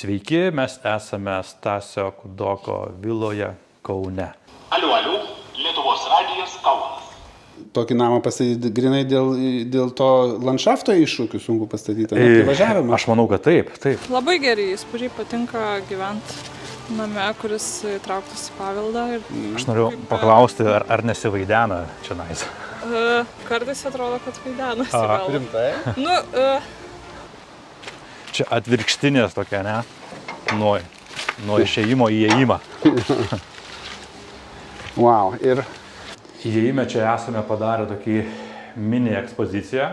Sveiki, mes esame Stasio Kudoko viloje Kaune. Aliu, Lietuvos radijas Kaunas. Tokį namą pastatyti grinai dėl to landšafto iššūkių sunku pastatyti, ne privažiavimą? Aš manau, kad taip. Labai geri įspūdžiai, patinka gyventi name, kuris įtrauktas į paveldą. Aš noriu paklausti, ar nesivaidena čia nais? Kartais atrodo, kad vaidenasi. Rimtai? Čia atvirkštinės tokia, ne? Nuo išėjimo į įėjimą. Wow, ir Įėjime čia esame padarę tokį mini ekspoziciją.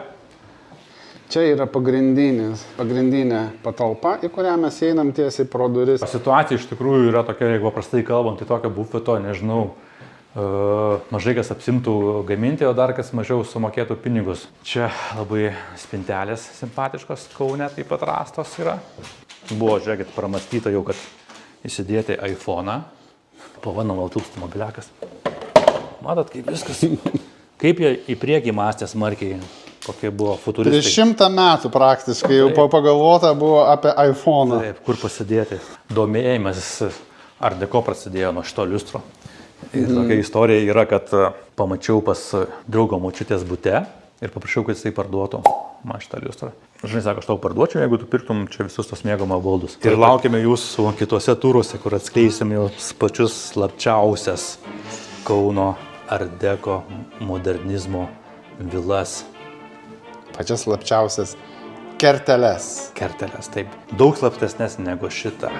čia yra pagrindinė patalpa, į kurią mes einam tiesiai pro duris. Situacija iš tikrųjų yra tokia, jeigu paprastai kalbant, tai tokio bufeto, nežinau, mažai kas apsimtų gaminti, o dar kas mažiau sumokėtų pinigus. Čia labai spintelės simpatiškos, Kaune taip pat rastos yra. Buvo, žiūrėkit, pramastyta jau, kad įsidėti iPhone'ą. Pavadinam tilptų mobiliakas. Matot, kaip viskas, kaip jie į priekį mąstė smarkiai, kokie buvo futuristai. Prieš 100 metų praktiškai jau pagalvota buvo apie iPhone'ą. Taip, kur pasidėti. Domėjimas Art Deco prasidėjo nuo šito liustro. Ir tokia istorija yra, kad pamačiau pas draugo močiutės bute ir paprašiau, kad jisai parduotų man šitą liustrą. Žinai, sako, aš tau parduočiau, jeigu tu pirktum čia visus tos mėgamo baldus. Ir laukiame jūsų kituose turuose, kur atskleisim jau pačius slapčiausias Kauno Art Deco modernizmo vilas. Pačias slapčiausias kerteles. Kerteles, taip. Daug slaptesnės negu šita.